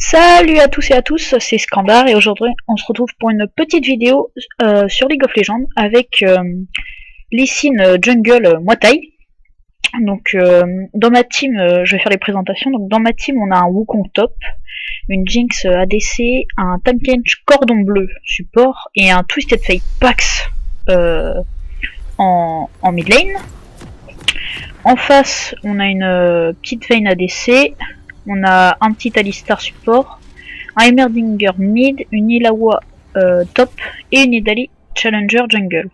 Salut à tous et à tous, c'est Scandar et aujourd'hui on se retrouve pour une petite vidéo sur League of Legends avec Lee Sin Jungle Muay Thai. Donc dans ma team, je vais faire les présentations. Donc dans ma team on a un Wukong top, une Jinx ADC, un Tahm Cordon Bleu support et un Twisted Fate Pax en mid lane. En face on a une petite Vayne ADC, on a un petit Alistar support, un Heimerdinger mid, une Illaoi top et une Nidalee Challenger jungle.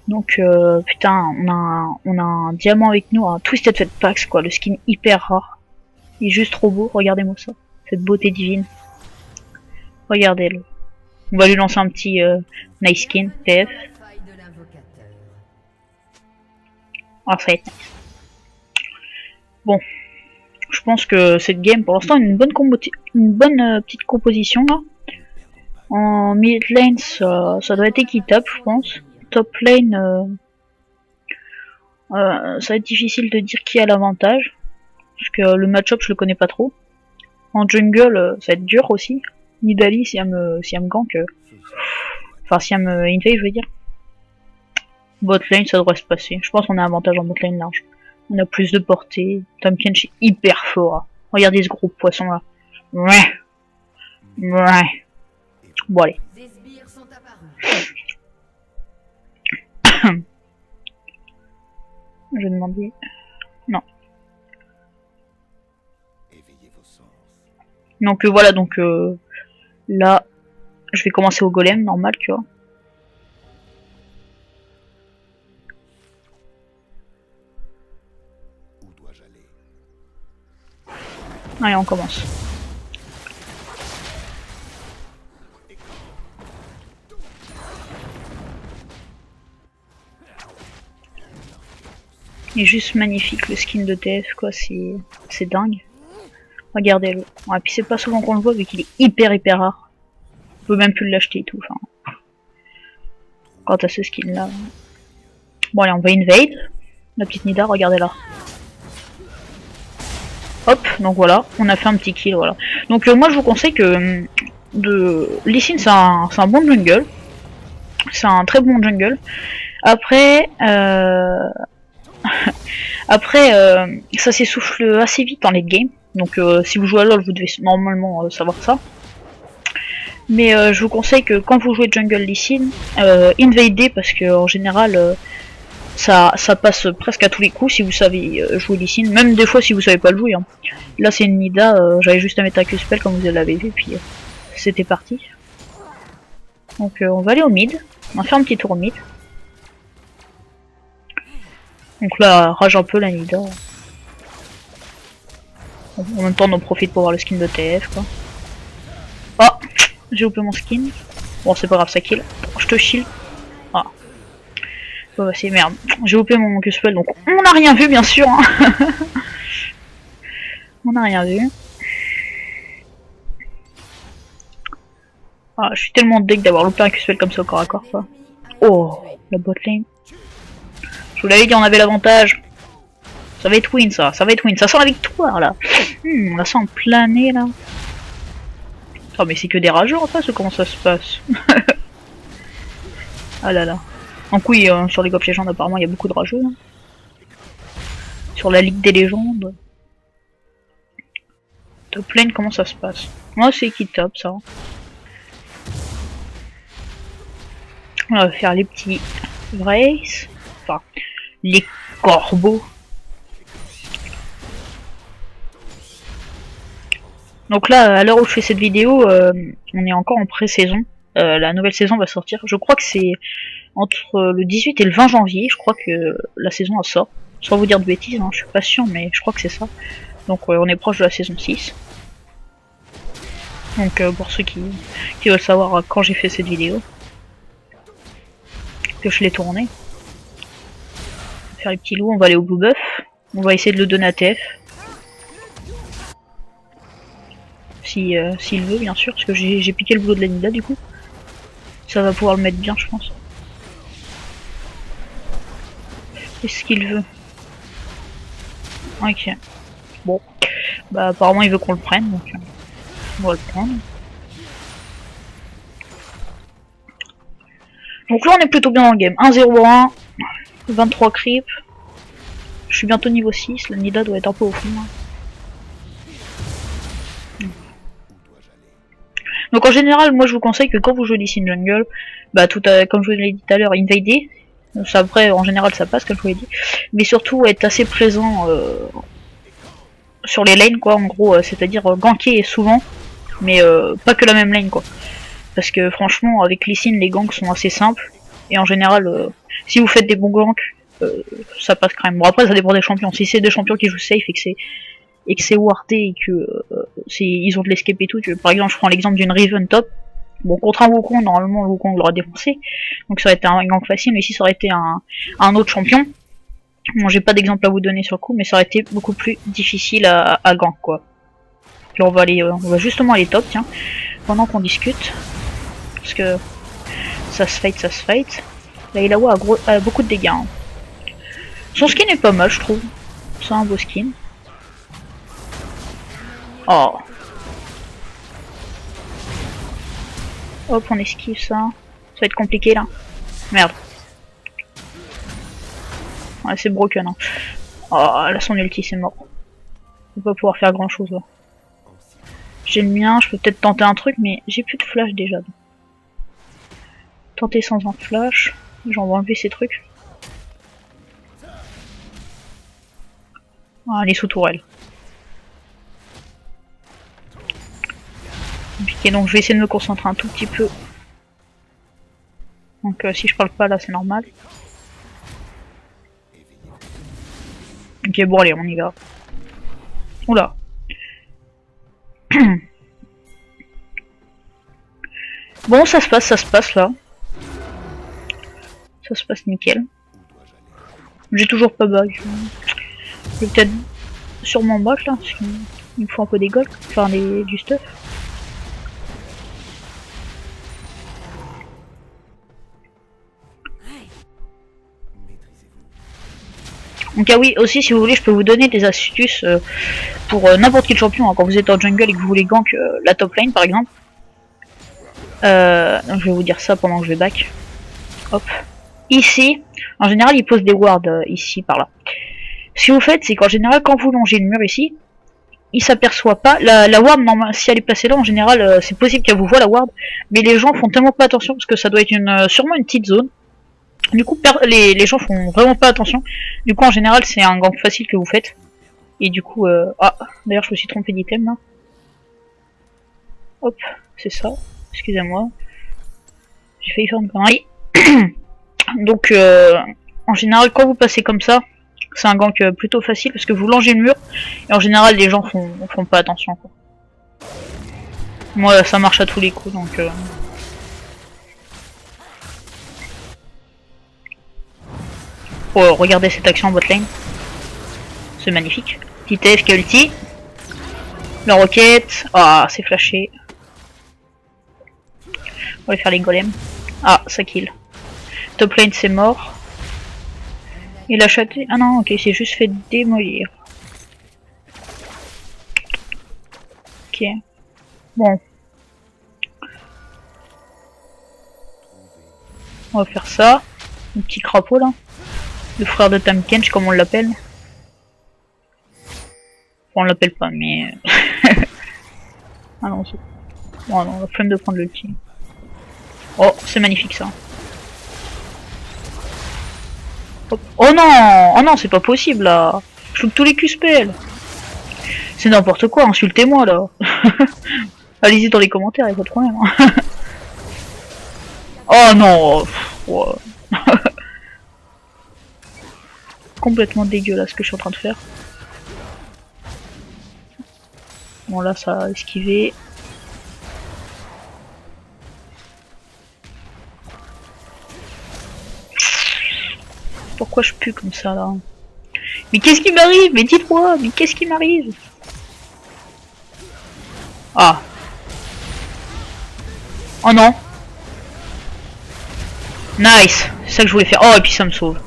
Donc putain, on a un diamant avec nous, un Twisted Fate Pax quoi, le skin hyper rare. Il est juste trop beau, regardez-moi ça, cette beauté divine. Regardez-le. On va lui lancer un petit nice skin, TF. Alors ça va être nice. Bon. Je pense que cette game, pour l'instant, une bonne petite composition là. En mid lane, ça doit être équitable, je pense. Top lane, ça va être difficile de dire qui a l'avantage, parce que le match-up, je le connais pas trop. En jungle, ça va être dur aussi. Nidalee, si elle me gank, enfin si elle me invade, je veux dire. Bot lane, ça devrait se passer. Je pense qu'on a un avantage en bot lane large. On a plus de portée. Tahm Kench est hyper fort. Hein. Regardez ce gros poisson là. Ouais. Ouais. Bon allez. Je vais demander. Non. Donc voilà, donc là, je vais commencer au golem, normal, tu vois. Allez, on commence. Il est juste magnifique le skin de TF quoi, c'est dingue. Regardez-le. Ouais, puis c'est pas souvent qu'on le voit vu qu'il est hyper rare. On peut même plus l'acheter et tout. Enfin, quant à ce skin là. Bon allez, on va invade. La petite Nida, regardez-la. Hop, donc voilà, on a fait un petit kill, voilà. Donc moi je vous conseille que Lee Sin c'est un bon jungle. C'est un très bon jungle. Après, ça s'essouffle assez vite en late game. Donc si vous jouez à LoL, vous devez normalement savoir ça. Mais je vous conseille que quand vous jouez jungle Lee Sin, invadez parce que en général ça passe presque à tous les coups si vous savez jouer Lee Sin, même des fois si vous savez pas le jouer. Hein. Là c'est une Nida, j'avais juste à mettre un Q-spell comme vous l'avez vu, puis c'était parti. Donc on va aller au mid, on va faire un petit tour au mid. Donc là, rage un peu la Nida. En même temps on en profite pour voir le skin de TF quoi. Oh, j'ai loupé mon skin. Bon c'est pas grave, ça kill. Je te shield. Ah. Oh, bah, c'est merde. J'ai loupé mon Q-spell donc on n'a rien vu bien sûr. Hein. On n'a rien vu. Ah, je suis tellement deck d'avoir loupé un Q-spell comme ça au corps à corps quoi. Oh, la bot lane. Je vous l'avais dit, on avait l'avantage. Ça va être win ça, ça va être win. Ça sent la victoire là. On la sent planer là. Oh mais c'est que des rageux en face ou comment ça se passe? Ah là là. Donc oui, sur League of Legends apparemment il y a beaucoup de rageux. Hein. Sur la Ligue des légendes. Top lane, comment ça se passe? Moi c'est équitable ça. On va faire les petits Vrace. Enfin, les corbeaux. Donc là, à l'heure où je fais cette vidéo, on est encore en pré-saison. La nouvelle saison va sortir. Je crois que c'est entre le 18 et le 20 janvier. Je crois que la saison elle sort. Sans vous dire de bêtises, hein, je suis pas sûr, mais je crois que c'est ça. Donc on est proche de la saison 6. Donc pour ceux qui veulent savoir quand j'ai fait cette vidéo, que je l'ai tournée. On va faire les petits loups, on va aller au blue buff. On va essayer de le donner à TF. S'il veut bien sûr, parce que j'ai piqué le boulot de la Nida du coup. Ça va pouvoir le mettre bien je pense. Qu'est-ce qu'il veut? Ok. Bon. Bah apparemment il veut qu'on le prenne, donc on va le prendre. Donc là on est plutôt bien dans le game. 1-0-1, 23 creep. Je suis bientôt niveau 6, la Nida doit être un peu au fond. Donc en général, moi je vous conseille que quand vous jouez Lee Sin jungle, bah comme je vous l'ai dit tout à l'heure, invader. Ça, après, en général ça passe comme je vous l'ai dit. Mais surtout être assez présent sur les lanes quoi, en gros, c'est-à-dire ganker souvent, mais pas que la même lane quoi. Parce que franchement, avec Lee Sin, les ganks sont assez simples. Et en général, si vous faites des bons ganks, ça passe quand même. Bon après ça dépend des champions. Si c'est des champions qui jouent safe et que c'est wardé et que ils ont de l'escape et tout, par exemple je prends l'exemple d'une Riven top. Bon contre un Wukong, normalement le Wukong l'aura défoncé. Donc ça aurait été un gank facile, mais si ça aurait été un autre champion. Bon j'ai pas d'exemple à vous donner sur le coup, mais ça aurait été beaucoup plus difficile à gank quoi. Là on va justement aller top tiens, pendant qu'on discute. Parce que ça se fight. Là Illaoi a beaucoup de dégâts. Hein. Son skin est pas mal je trouve. C'est un beau skin. Oh. Hop on esquive ça. Ça va être compliqué là. Merde. Ouais c'est broken hein. Oh là son ulti c'est mort. On va pas pouvoir faire grand chose là. J'ai le mien, je peux peut-être tenter un truc mais j'ai plus de flash déjà. Donc. Tenter sans un flash. J'en vais enlever ces trucs. Ah, elle est sous tourelle. Compliqué, donc je vais essayer de me concentrer un tout petit peu. Donc si je parle pas là c'est normal. Ok bon allez on y va. Oula. Bon ça se passe là. Ça se passe nickel. J'ai toujours pas bug. Je vais peut-être sûrement bot là, parce qu'il me faut un peu des golds, enfin du stuff. Donc ah oui, aussi si vous voulez je peux vous donner des astuces pour n'importe quel champion, hein, quand vous êtes en jungle et que vous voulez gank la top lane par exemple. Donc je vais vous dire ça pendant que je vais back. Hop. Ici, en général il pose des wards ici par là. Ce que vous faites c'est qu'en général quand vous longez le mur ici, il s'aperçoit pas. La ward, si elle est placée là, en général, c'est possible qu'elle vous voit la ward, mais les gens font tellement pas attention parce que ça doit être sûrement une petite zone. Du coup, les gens font vraiment pas attention. Du coup, en général, c'est un gank facile que vous faites. Et du coup, ah, d'ailleurs, je me suis trompé d'item là. Hop, c'est ça. Excusez-moi. J'ai failli faire une connerie. Donc, en général, quand vous passez comme ça, c'est un gank plutôt facile parce que vous longez le mur et en général les gens font pas attention quoi. Moi ça marche à tous les coups donc oh, regardez cette action en botlane. C'est magnifique. Petit TF qui a ulti. La roquette. Ah c'est flashé. On va faire les golems. Ah ça kill. Top lane c'est mort. Il a châté. Ah non, ok, il s'est juste fait démolir. Ok. Bon. On va faire ça. Un petit crapaud là. Le frère de Tahm Kench comme on l'appelle. Enfin, on l'appelle pas, mais. Ah non, c'est. Bon, non, la flemme de prendre l'ulti. Oh, c'est magnifique ça. Hop. Oh non! Oh non, c'est pas possible là! Je loupe tous les Q-spells! C'est n'importe quoi, insultez-moi là! Allez-y dans les commentaires, y'a pas de problème. Hein. Oh non! Ouais. Complètement dégueulasse ce que je suis en train de faire. Bon là ça a esquivé. Pourquoi je pue comme ça là? Mais qu'est-ce qui m'arrive? Mais dites-moi, mais qu'est-ce qui m'arrive? Ah. Oh non. Nice. C'est ça que je voulais faire. Oh et puis ça me sauve.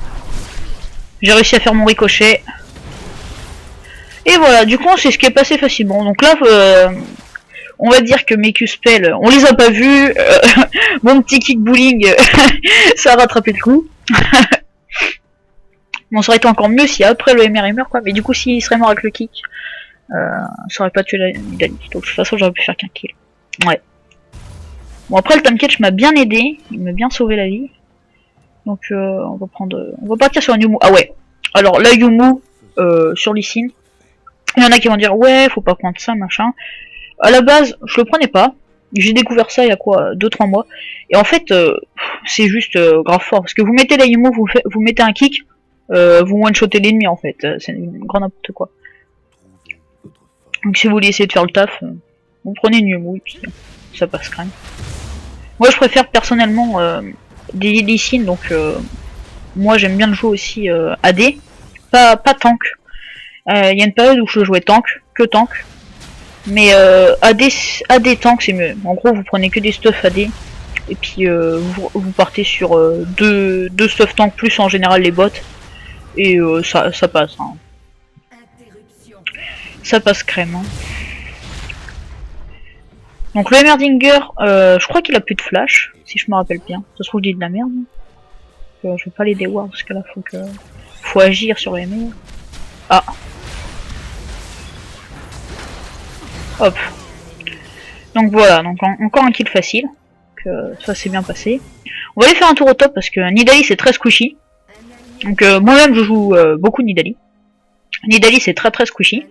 J'ai réussi à faire mon ricochet. Et voilà, du coup c'est ce qui est passé facilement. Donc là, on va dire que mes Q-spells, on les a pas vus. Mon petit kick bowling, ça a rattrapé le coup. Bon, ça aurait été encore mieux si après le MR il meurt quoi. Mais du coup, s'il serait mort avec le kick, ça aurait pas tué la Nidalee. Donc de toute façon, j'aurais pu faire qu'un kill. Ouais. Bon, après le time catch m'a bien aidé, il m'a bien sauvé la vie. Donc on va partir sur un Yumu. Ah ouais. Alors la Yumu sur Lee Sin. Il y en a qui vont dire ouais, faut pas prendre ça, machin. À la base, je le prenais pas. J'ai découvert ça il y a quoi, 2-3 mois. Et en fait, c'est juste grave fort. Parce que vous mettez la Yumu, vous mettez un kick, vous one-shotez l'ennemi en fait. C'est grand n'importe quoi. Donc si vous voulez essayer de faire le taf, vous prenez une Yumu et puis ça passe crème. Moi je préfère personnellement des Lee Sin, donc moi j'aime bien le jouer aussi AD, pas tank. Il y a une période où je jouais tank, que tank. Mais AD tank c'est mieux. En gros vous prenez que des stuff AD. Et puis vous partez sur deux stuff tank plus en général les bots. Et ça passe. Hein. Ça passe crème. Hein. Donc le Emmerdinger, je crois qu'il a plus de flash, si je me rappelle bien. Ça se trouve je dis de la merde. Je vais pas les déwar parce que là faut agir sur les mers. Ah. Hop. Donc voilà, donc encore un kill facile. Ça s'est bien passé. On va aller faire un tour au top parce que Nidalee c'est très squishy. Donc moi-même je joue beaucoup Nidalee. Nidalee c'est très squishy.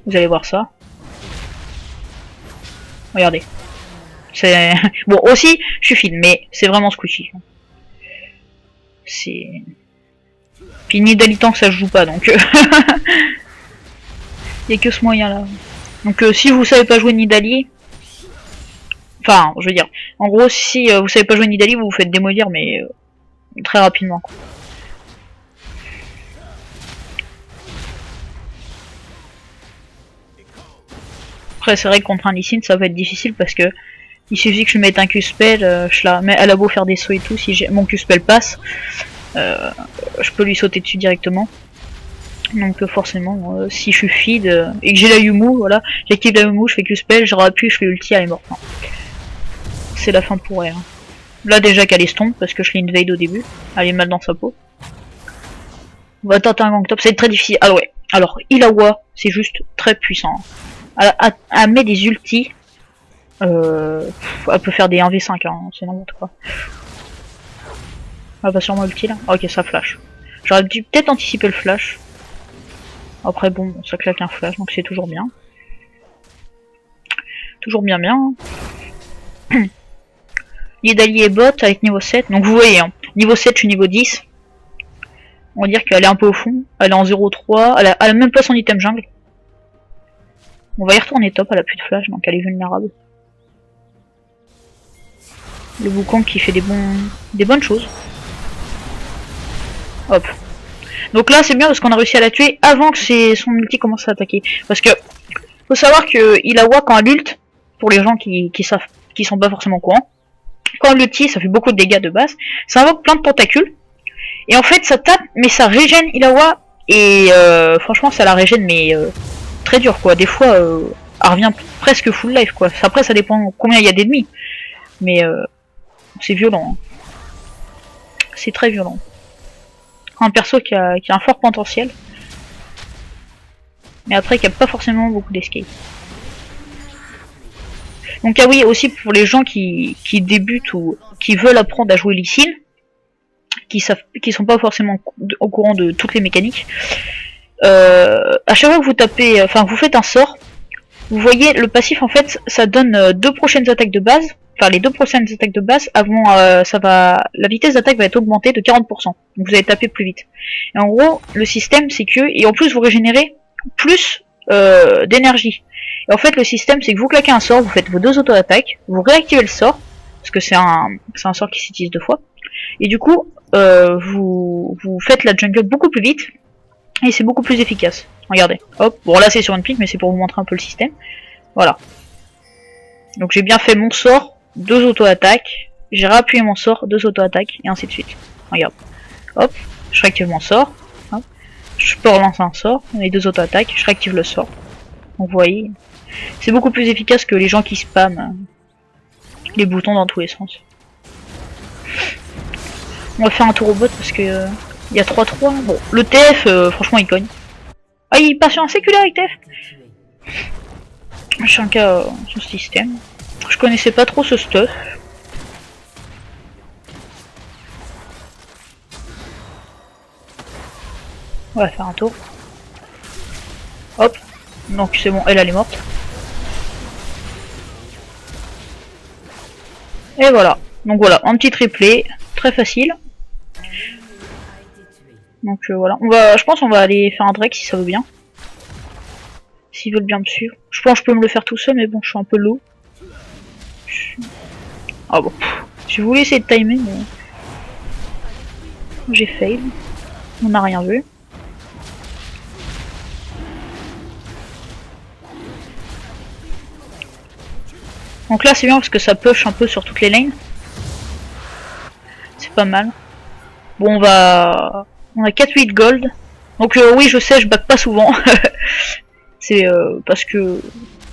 Vous allez voir ça. Regardez. C'est bon aussi je suis fine mais c'est vraiment squishy. C'est puis Nidalee tant que ça se joue pas donc il y a que ce moyen là. Donc si vous savez pas jouer Nidalee, enfin je veux dire, en gros si vous savez pas jouer Nidalee vous vous faites démolir mais très rapidement quoi. Après c'est vrai que contre un Lee Sin ça va être difficile parce que il suffit que je mette un Q-spell, je la mets, elle a beau faire des sauts et tout, si mon Q-spell passe, je peux lui sauter dessus directement. Donc forcément, si je suis feed et que j'ai la Yumu, voilà, j'active la Yumu, je fais Q-spell, je rappuie, je fais ulti, elle est morte. C'est la fin pour elle. Hein. Là déjà qu'elle est stomp parce que je l'ai invade au début, elle est mal dans sa peau. On va tenter un gang top, c'est très difficile. Ah ouais, alors Illaoi, c'est juste très puissant. Elle met des ultis. Elle peut faire des 1v5, hein, c'est n'importe quoi. Elle va sûrement ulti là. Ok, ça flash. J'aurais dû peut-être anticiper le flash. Après bon, ça claque un flash, donc c'est toujours bien. Toujours bien. Nidalee est bot avec niveau 7, donc vous voyez, hein, niveau 7 je suis niveau 10. On va dire qu'elle est un peu au fond, elle est en 0-3, elle a même pas son item jungle. On va y retourner top, elle a plus de flash, donc elle est vulnérable. Le Wukong qui fait des bonnes choses. Hop. Donc là c'est bien parce qu'on a réussi à la tuer avant que son ulti commence à attaquer. Parce que faut savoir que Illaoi quand elle ult, pour les gens qui sont pas forcément au courant, quand elle ulti ça fait beaucoup de dégâts de base, ça invoque plein de tentacules. Et en fait ça tape mais ça régène Illaoi et franchement ça la régène mais très dur quoi. Des fois elle revient presque full life quoi. Après ça dépend combien il y a d'ennemis. Mais c'est violent. Hein. C'est très violent. Un perso qui a un fort potentiel. Mais après qui a pas forcément beaucoup d'escape. Donc ah oui, aussi pour les gens qui débutent ou qui veulent apprendre à jouer Lee Sin, qui sont pas forcément au courant de toutes les mécaniques. À chaque fois que vous tapez, enfin vous faites un sort, vous voyez le passif en fait ça donne 2 prochaines attaques de base. Enfin les 2 prochaines attaques de base avant la vitesse d'attaque va être augmentée de 40%. Donc vous allez taper plus vite. Et en gros le système c'est que, et en plus vous régénérez plus d'énergie. Et en fait le système c'est que vous claquez un sort, vous faites vos 2 auto-attaques, vous réactivez le sort, parce que c'est un sort qui s'utilise 2 fois. Et du coup vous faites la jungle beaucoup plus vite, et c'est beaucoup plus efficace. Regardez, hop, bon là c'est sur une pique mais c'est pour vous montrer un peu le système. Voilà. Donc j'ai bien fait mon sort, 2 auto-attaques, j'ai réappuyé mon sort, 2 auto-attaques, et ainsi de suite. Regarde. Hop, je réactive mon sort. Hop. Je peux relancer un sort, les deux autres attaques, je réactive le sort. Donc vous voyez, c'est beaucoup plus efficace que les gens qui spamment les boutons dans tous les sens. On va faire un tour au bot parce que il y a 3-3. Bon, le TF, franchement, il cogne. Ah, il passe sur un séculaire avec TF. Chacun son système. Je connaissais pas trop ce stuff. On va faire un tour. Hop. Donc c'est bon, elle est morte. Et voilà. Donc voilà, un petit triplé, très facile. Donc voilà, je pense qu'on va aller faire un Drake si ça veut bien. S'ils veulent bien me suivre. Je pense que je peux me le faire tout seul, mais bon, je suis un peu low. Ah bon, je voulais essayer de timer, mais j'ai fail. On n'a rien vu. Donc là c'est bien parce que ça push un peu sur toutes les lanes. C'est pas mal. Bon, on a 4-8 gold. Donc oui, je sais, je back pas souvent. C'est parce que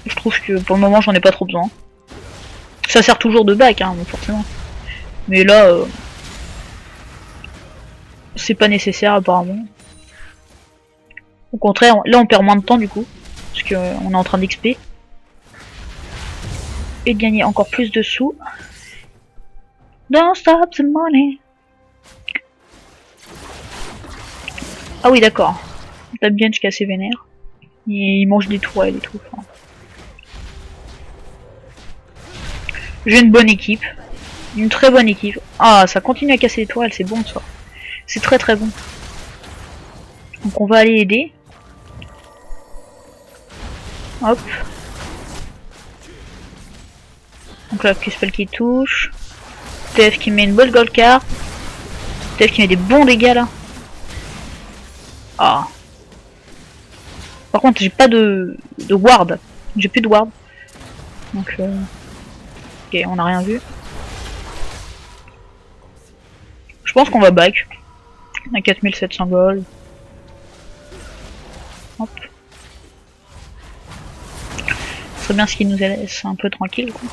je trouve que pour le moment j'en ai pas trop besoin. Ça sert toujours de back, hein, forcément. Mais là, c'est pas nécessaire apparemment. Au contraire, là on perd moins de temps du coup. Parce qu'on est en train d'XP. Et de gagner encore plus de sous. Don't stop the money. Ah oui, d'accord. Tape bien jusqu'à assez vénère. Il mange des tourelles et tout. Enfin. J'ai une bonne équipe. Une très bonne équipe. Ah, ça continue à casser les tourelles, c'est bon ça. C'est très très bon. Donc on va aller aider. Hop. Donc là, Q-Spell qui touche. TF qui met une bonne gold card. TF qui met des bons dégâts là. Ah. Par contre, j'ai pas de ward. J'ai plus de ward. Donc, ok, on n'a rien vu. Je pense qu'on va back. On a 4700 gold. Hop. C'est bien ce qui nous laisse un peu tranquille, quoi.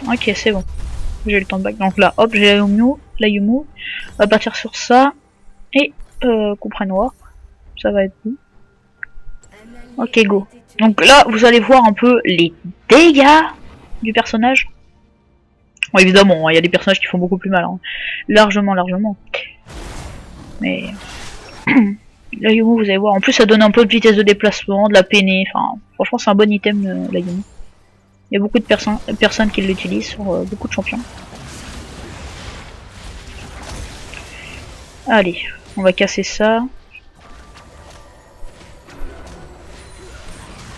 Ok, c'est bon. J'ai le temps de back. Donc là, hop, j'ai la Yumu. On va partir sur ça. Et coup noir. Ça va être bon. Ok, go. Donc là, vous allez voir un peu les dégâts du personnage. Bon, évidemment, il y a des personnages qui font beaucoup plus mal. Hein. Largement. Mais... la Yumu, vous allez voir. En plus, ça donne un peu de vitesse de déplacement, de la peinée. Enfin, franchement, c'est un bon item, la Yumu. Il y a beaucoup de personnes qui l'utilisent sur beaucoup de champions. Allez, on va casser ça.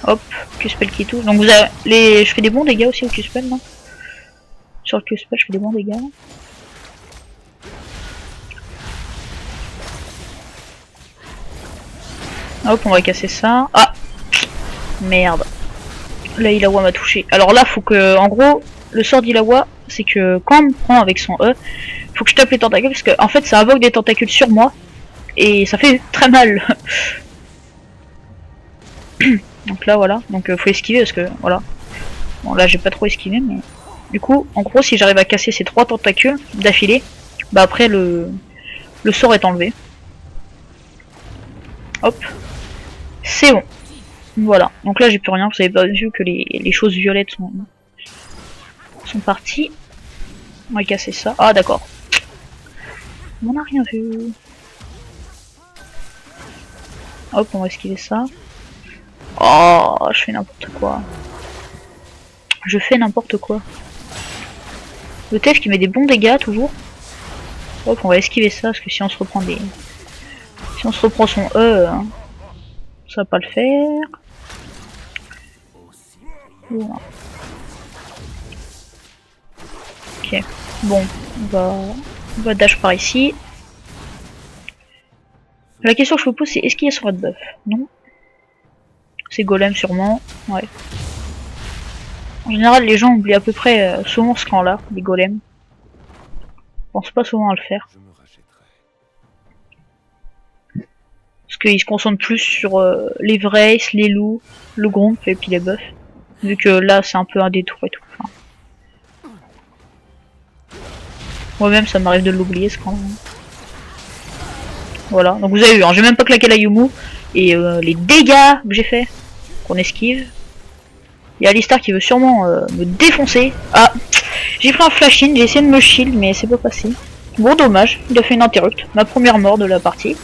Hop, Q-Spell qui touche. Donc vous avez je fais des bons dégâts aussi au Q-Spell, non? Sur le Q-Spell, je fais des bons dégâts. Hop, on va casser ça. Ah, merde. Là, Illawa m'a touché. Alors là, faut que, en gros, le sort d'Illawa, c'est que quand on me prend avec son E, faut que je tape les tentacules parce que en fait, ça invoque des tentacules sur moi et ça fait très mal. Donc là, voilà. Donc faut esquiver parce que voilà. Bon, là, j'ai pas trop esquivé, mais du coup, en gros, si j'arrive à casser ces 3 tentacules d'affilée, bah après le sort est enlevé. Hop, c'est bon. Voilà, donc là j'ai plus rien, vous avez pas vu que les choses violettes sont parties. On va casser ça. Ah d'accord. On n'a rien vu. Hop, on va esquiver ça. Oh, je fais n'importe quoi. Je fais n'importe quoi. Le TF qui met des bons dégâts toujours. Hop, on va esquiver ça parce que si on se reprend des... Si on se reprend son E, ça va pas le faire. Voilà. Ok, bon, on va dash par ici. La question que je me pose c'est est-ce qu'il y a sur de buff? Non. C'est golem sûrement, ouais. En général les gens oublient à peu près souvent ce camp là, les golems. Je pense pas souvent à le faire. Parce qu'ils se concentrent plus sur les Vrace, les loups, le Gromp et puis les buffs. Vu que là c'est un peu un détour et tout. Enfin, moi-même ça m'arrive de l'oublier ce camp. Voilà, donc vous avez vu, hein, j'ai même pas claqué la Yumu. Et les dégâts que j'ai fait, qu'on esquive. Il y a Alistar qui veut sûrement me défoncer. Ah, j'ai pris un flash in, j'ai essayé de me shield mais c'est pas passé. Bon dommage, il a fait une interrupt, ma première mort de la partie.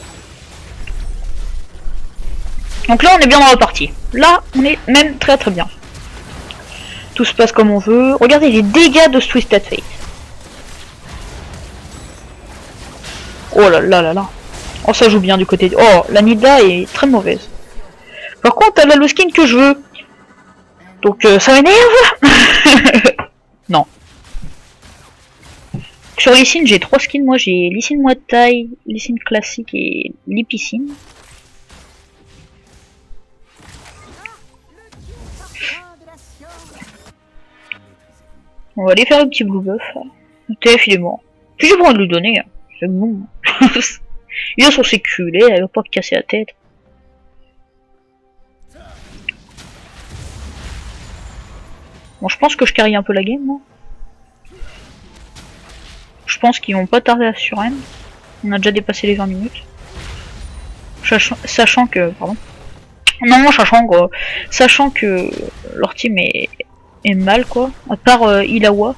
Donc là on est bien dans la partie. Là on est même très très bien. Tout se passe comme on veut. Regardez les dégâts de ce Twisted Fate. Oh là là là là. Oh ça joue bien du côté... Oh la Nida est très mauvaise. Par contre elle a le skin que je veux. Donc ça m'énerve. Non. Sur Lee Sin j'ai 3 skins. Moi j'ai Lee Sin Muay Thai, Lee Sin classique et Lipicine. On va aller faire le petit blue buff. Le TF il est mort. Puis j'ai pas envie de lui donner. Hein. C'est bon. Il est sur ses culés, elle va pas me casser la tête. Bon je pense que je carry un peu la game moi. Je pense qu'ils vont pas tarder à surrend. On a déjà dépassé les 20 minutes. Sachant que... Pardon. Non, sachant que leur team est mal quoi. À part Illaoi.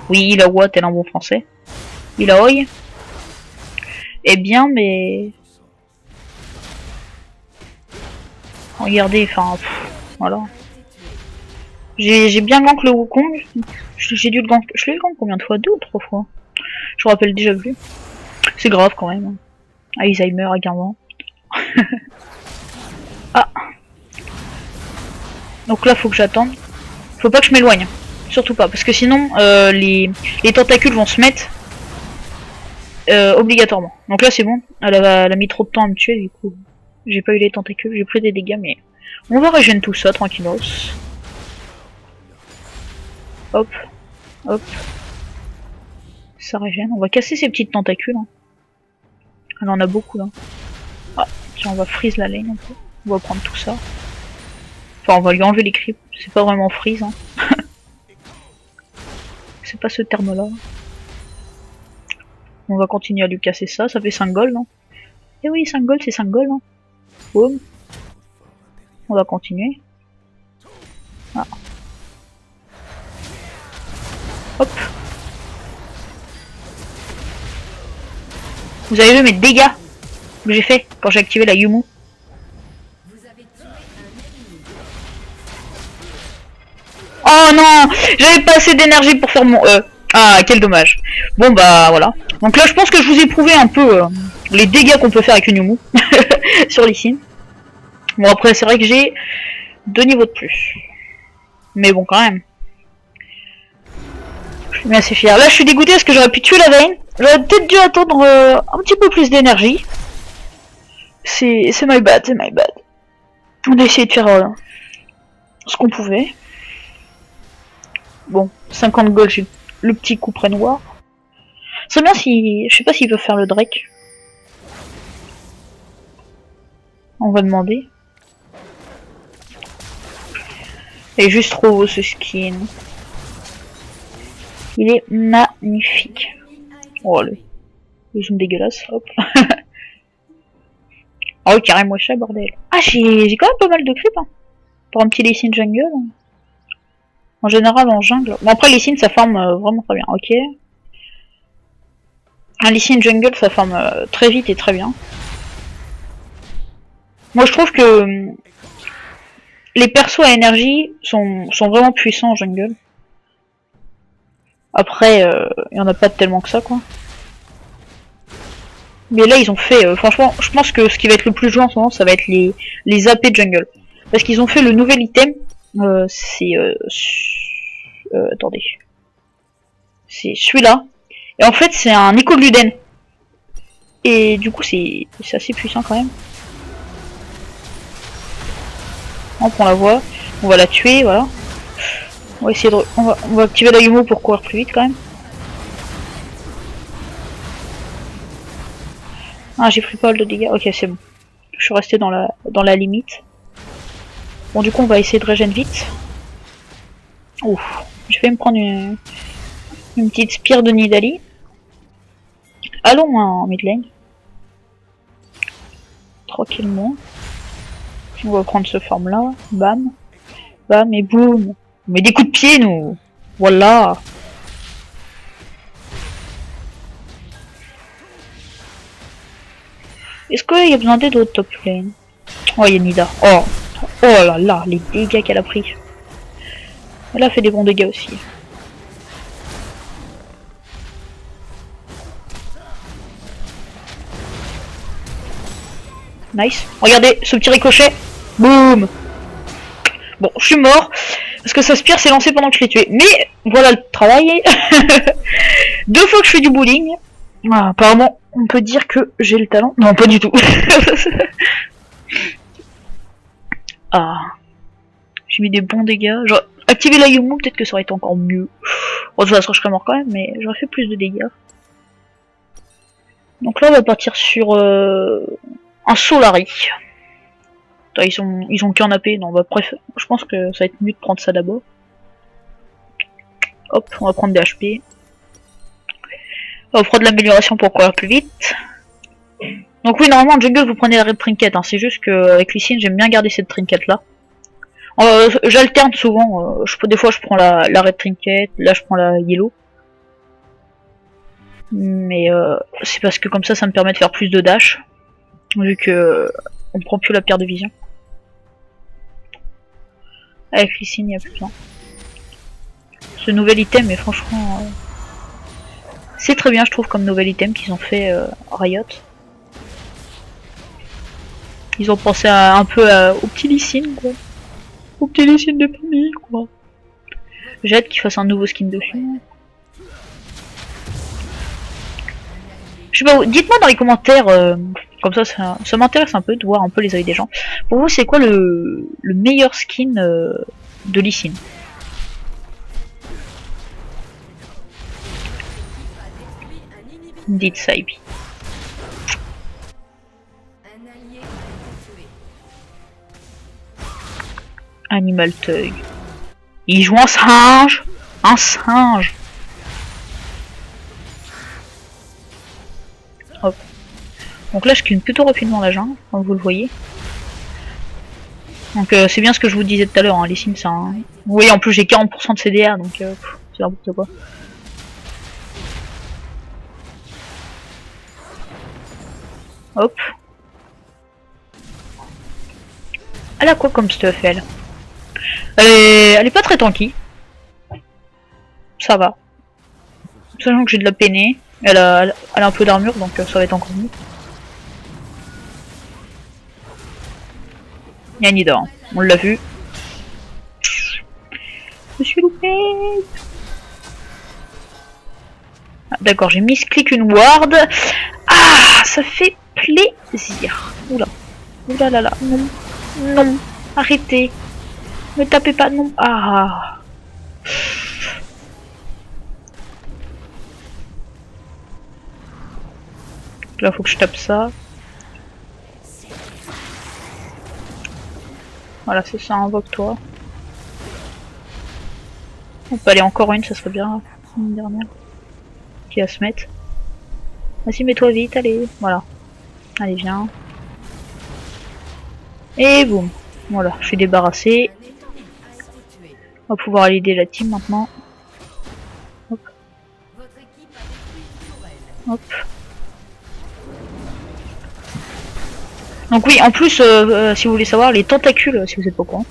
Oui, Illaoi, tel un bon français. Illaoi. Eh bien, mais... Regardez, enfin... Voilà. J'ai bien gank le Wukong. J'ai dû le gank... Je l'ai gank combien de fois? 2 ou 3 fois? Je me rappelle déjà plus. C'est grave quand même. Alzheimer également. Ah. Donc là faut que j'attende. Faut pas que je m'éloigne. Surtout pas. Parce que sinon les tentacules vont se mettre obligatoirement. Donc là c'est bon. Elle a mis trop de temps à me tuer du coup. J'ai pas eu les tentacules. J'ai pris des dégâts mais... On va régénérer tout ça tranquillos. Hop. Hop. Ça régène. On va casser ces petites tentacules. Hein. Elle en a beaucoup là. Ah, tiens, on va freeze la lane un peu. On va prendre tout ça. Enfin, on va lui enlever les creeps. C'est pas vraiment freeze. Hein. C'est pas ce terme là. On va continuer à lui casser ça. Ça fait 5 gold. Hein. Et oui, 5 gold, c'est 5 gold. Hein. Boum. On va continuer. Ah. Hop. Vous avez vu mes dégâts que j'ai fait quand j'ai activé la Yumu. Oh non, j'avais pas assez d'énergie pour faire mon E. Ah, quel dommage. Bon bah voilà. Donc là je pense que je vous ai prouvé un peu les dégâts qu'on peut faire avec une Yumu sur Lee Sin. Bon après c'est vrai que j'ai 2 niveaux de plus. Mais bon quand même. Je suis bien assez fier. Là je suis dégoûté parce que j'aurais pu tuer la Vayne. J'aurais peut-être dû attendre un petit peu plus d'énergie. C'est my bad, c'est my bad. On a essayé de faire ce qu'on pouvait. Bon, 50 gold, j'ai le petit coup près noir. C'est bien si... Je sais pas s'ils peuvent faire le Drake. On va demander. Et juste trop beau ce skin. Il est magnifique. Oh le zoom dégueulasse, hop. Oh carrément chat bordel. Ah j'ai quand même pas mal de creep hein. Pour un petit Lee Sin jungle. En général en jungle. Bon après Lee Sin ça farm vraiment très bien, ok. Un Lee Sin jungle ça farm très vite et très bien. Moi je trouve que les persos à énergie sont vraiment puissants en jungle. Après il y en a pas tellement que ça quoi. Mais là ils ont fait, franchement je pense que ce qui va être le plus joué en ce moment ça va être les AP de jungle. Parce qu'ils ont fait le nouvel item, c'est... attendez. C'est celui-là. Et en fait c'est un écho de Luden. Et du coup c'est assez puissant quand même. On prend la voie, on va la tuer, voilà. On va essayer de... On va activer la Yumu pour courir plus vite quand même. Ah j'ai pris pas mal de dégâts, ok c'est bon. Je suis resté dans la limite. Bon, du coup, on va essayer de régénérer vite. Ouf, je vais me prendre une petite spire de Nidalee. Allons en mid lane. Tranquillement. On va prendre ce forme là. Bam. Bam et boum. On met des coups de pied nous. Voilà. Est-ce qu'il y a besoin d'aide au top lane? Oh, il y a Nida. Oh. Oh là là, les dégâts qu'elle a pris. Elle a fait des bons dégâts aussi. Nice. Regardez ce petit ricochet. Boum. Bon, je suis mort. Parce que sa spire s'est lancée pendant que je l'ai tué. Mais voilà le travail. 2 fois que je fais du bowling. Ah, apparemment, on peut dire que j'ai le talent. Non, pas du tout. Ah. J'ai mis des bons dégâts. Genre, activer la Yumu, peut-être que ça aurait été encore mieux. Bon, de toute façon, je serais mort quand même, mais j'aurais fait plus de dégâts. Donc là, on va partir sur un Solari. Attends, ils ont qu'un AP. Non, bah, bref, je pense que ça va être mieux de prendre ça d'abord. Hop, on va prendre des HP. On va prendre de l'amélioration pour courir plus vite. Donc oui, normalement en jungle vous prenez la red trinket, hein. C'est juste que avec Lee Sin, j'aime bien garder cette trinket là. J'alterne souvent, des fois je prends la red trinket, là je prends la yellow. Mais c'est parce que comme ça me permet de faire plus de dash. Vu que on prend plus la pierre de vision. Avec Lee Sin, il n'y a plus besoin. Ce nouvel item est franchement... c'est très bien je trouve comme nouvel item qu'ils ont fait Riot. Ils ont pensé un peu au petit Lee Sin quoi. Au petit Lee Sin de famille quoi. J'ai hâte qu'ils fassent un nouveau skin dessus. Je sais pas, dites-moi dans les commentaires, comme ça m'intéresse un peu de voir un peu les avis des gens. Pour vous c'est quoi le meilleur skin de Lee Sin? Dites ça et puis. Animal Thug. Il joue un singe. Un singe. Hop. Donc là je clean plutôt rapidement la jungle, comme vous le voyez. Donc c'est bien ce que je vous disais tout à l'heure, hein, les Sims c'est un... Vous voyez en plus j'ai 40% de CDA donc c'est n'importe quoi. Hop. Elle a quoi comme stuff elle? Elle est pas très tanky. Ça va. Sachant que j'ai de la peinée. Elle a un peu d'armure donc ça va être encore mieux. Y'a Nida, hein. On l'a vu. Je me suis loupé. Ah, d'accord, j'ai mis click une ward. Ah, ça fait plaisir. Oula. Oula là là. Non. Non. Arrêtez. Ne tapez pas, non. Ah. Là, faut que je tape ça. Voilà, c'est ça, invoque-toi. On peut aller encore une, ça serait bien. Une dernière. Qui va se mettre. Vas-y, mets-toi vite, allez. Voilà. Allez, viens. Et boum. Voilà, je suis débarrassé. On va pouvoir aller aider la team maintenant. Hop. Hop. Donc oui, en plus, si vous voulez savoir, les tentacules, si vous êtes pas au courant,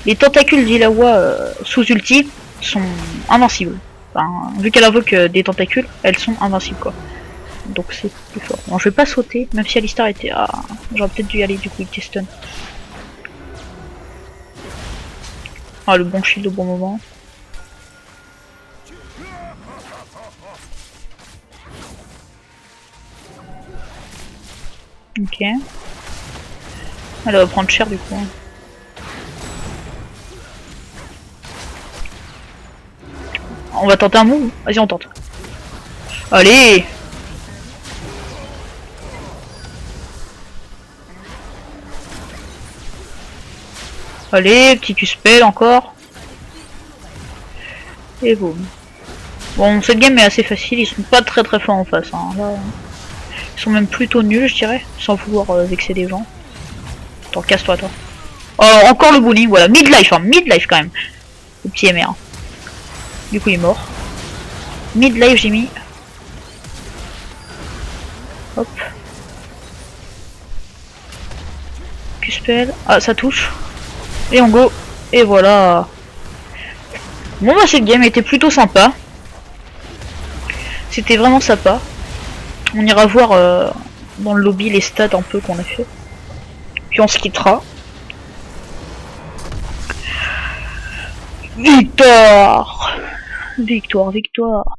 les tentacules d'Illaoi sous ulti sont invincibles. Enfin, vu qu'elle invoque des tentacules, elles sont invincibles quoi. Donc c'est plus fort. Bon, je vais pas sauter, même si Alistar était... Ah, j'aurais peut-être dû y aller du coup, il était stun. Ah, le bon shield au bon moment. Ok. Elle va prendre cher du coup. On va tenter un move. Vas-y, on tente. Allez. Allez, petit Q-spell encore. Et boum. Bon, cette game est assez facile, ils sont pas très forts en face. Hein. Là, ils sont même plutôt nuls, je dirais, sans vouloir vexer des gens. Attends, casse-toi, toi. Oh, encore le bullying, voilà. Midlife, hein, midlife quand même. Le petit MR. Du coup, il est mort. Midlife, j'ai mis. Hop. Q-spell. Ah, ça touche. Et on go. Et voilà. Bon, bah, cette game était plutôt sympa. C'était vraiment sympa. On ira voir dans le lobby les stats un peu qu'on a fait. Puis on se quittera. Victoire! Victoire, victoire.